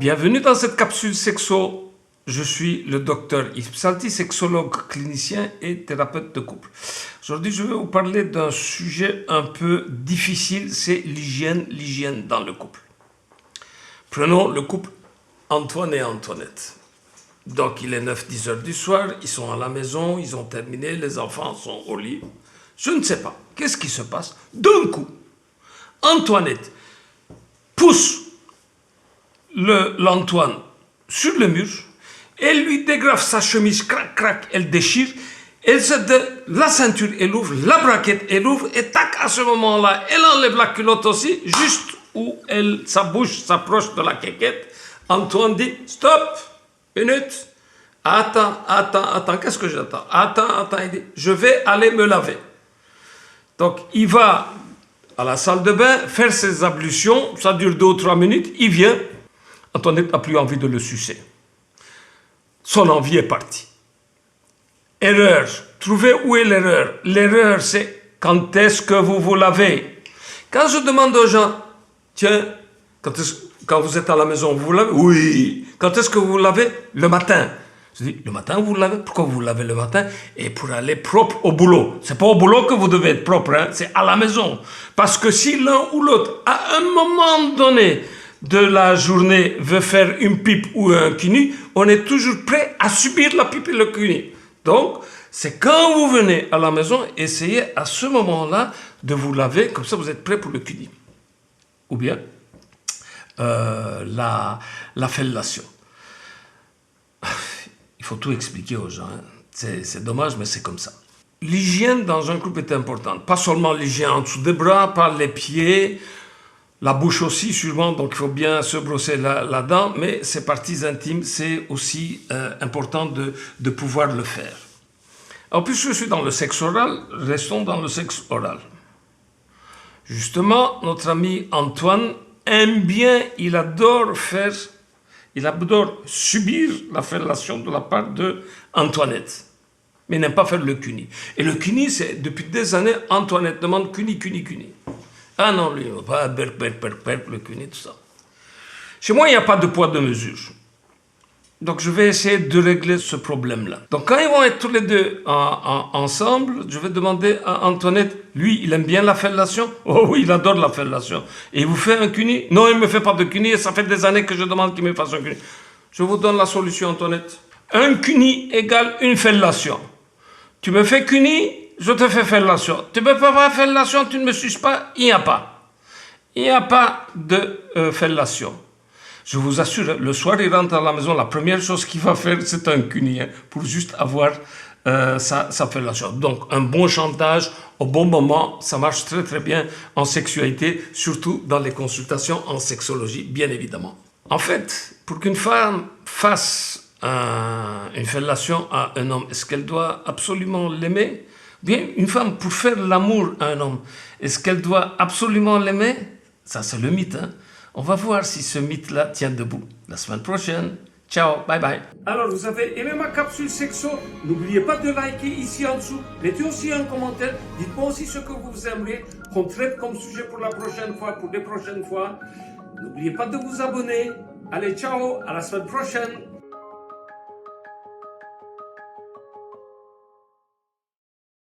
Bienvenue dans cette capsule sexo. Je suis le docteur Yves Psalti, sexologue clinicien et thérapeute de couple. Aujourd'hui, je vais vous parler d'un sujet un peu difficile, c'est l'hygiène dans le couple. Prenons le couple Antoine et Antoinette. Donc, il est 9-10 heures du soir, ils sont à la maison, ils ont terminé, les enfants sont au lit. Je ne sais pas, qu'est-ce qui se passe? D'un coup, Antoinette pousse l'Antoine sur le mur, elle lui dégrafe sa chemise, crac, crac, elle déchire, la ceinture, elle ouvre, la braquette, elle ouvre, et tac, à ce moment-là, elle enlève la culotte aussi, juste où sa bouche s'approche de la quéquette. Antoine dit, stop, minute, attends, qu'est-ce que j'attends? Attends, il dit, je vais aller me laver. Donc, il va à la salle de bain, faire ses ablutions, ça dure 2 ou 3 minutes, il vient, Antoinette n'a plus envie de le sucer. Son envie est partie. Erreur. Trouvez où est l'erreur. L'erreur, c'est quand est-ce que vous vous lavez. Quand je demande aux gens, tiens, quand vous êtes à la maison, vous vous lavez? Oui. Quand est-ce que vous vous lavez? Le matin. Je dis, le matin, vous vous lavez? Pourquoi vous vous lavez le matin? Et pour aller propre au boulot. C'est pas au boulot que vous devez être propre, hein? C'est à la maison. Parce que si l'un ou l'autre, à un moment donné de la journée, veut faire une pipe ou un cuni, on est toujours prêt à subir la pipe et le cuni. Donc, c'est quand vous venez à la maison, essayez à ce moment-là de vous laver, comme ça vous êtes prêt pour le cuni. Ou bien, la fellation. Il faut tout expliquer aux gens. Hein. C'est dommage, mais c'est comme ça. L'hygiène dans un couple est importante. Pas seulement l'hygiène en dessous des bras, pas les pieds, la bouche aussi, sûrement, donc il faut bien se brosser la dent, mais ces parties intimes, c'est aussi important de pouvoir le faire. En plus, je suis dans le sexe oral, restons dans le sexe oral. Justement, notre ami Antoine aime bien, il adore subir la fellation de la part de Antoinette. Mais il n'aime pas faire le cuni. Et le cuni, c'est depuis des années, Antoinette demande cuni. Ah non, lui, il ne va pas le cuni, tout ça. Chez moi, il n'y a pas de poids de mesure. Donc, je vais essayer de régler ce problème-là. Donc, quand ils vont être tous les deux ensemble, je vais demander à Antoinette, lui, il aime bien la fellation? Oh oui, il adore la fellation. Et il vous fait un cuni? Non, il ne me fait pas de cuni, et ça fait des années que je demande qu'il me fasse un cuni. Je vous donne la solution, Antoinette. Un cuni égale une fellation. Tu me fais cuni, je te fais fellation. Tu ne me fais pas fellation, tu ne me suces pas, il n'y a pas. Il n'y a pas de fellation. Je vous assure, le soir, il rentre à la maison, la première chose qu'il va faire, c'est un cuni, hein, pour juste avoir sa fellation. Donc, un bon chantage au bon moment, ça marche très très bien en sexualité, surtout dans les consultations en sexologie, bien évidemment. En fait, pour qu'une femme fasse une fellation à un homme, est-ce qu'elle doit absolument l'aimer? Bien, une femme, pour faire l'amour à un homme, est-ce qu'elle doit absolument l'aimer? Ça, c'est le mythe, hein. On va voir si ce mythe-là tient debout la semaine prochaine. Ciao, bye bye. Alors, vous avez aimé ma capsule sexo? N'oubliez pas de liker ici en dessous. Mettez aussi un commentaire. Dites-moi aussi ce que vous aimeriez qu'on traite comme sujet pour la prochaine fois, pour les prochaines fois. N'oubliez pas de vous abonner. Allez, ciao, à la semaine prochaine.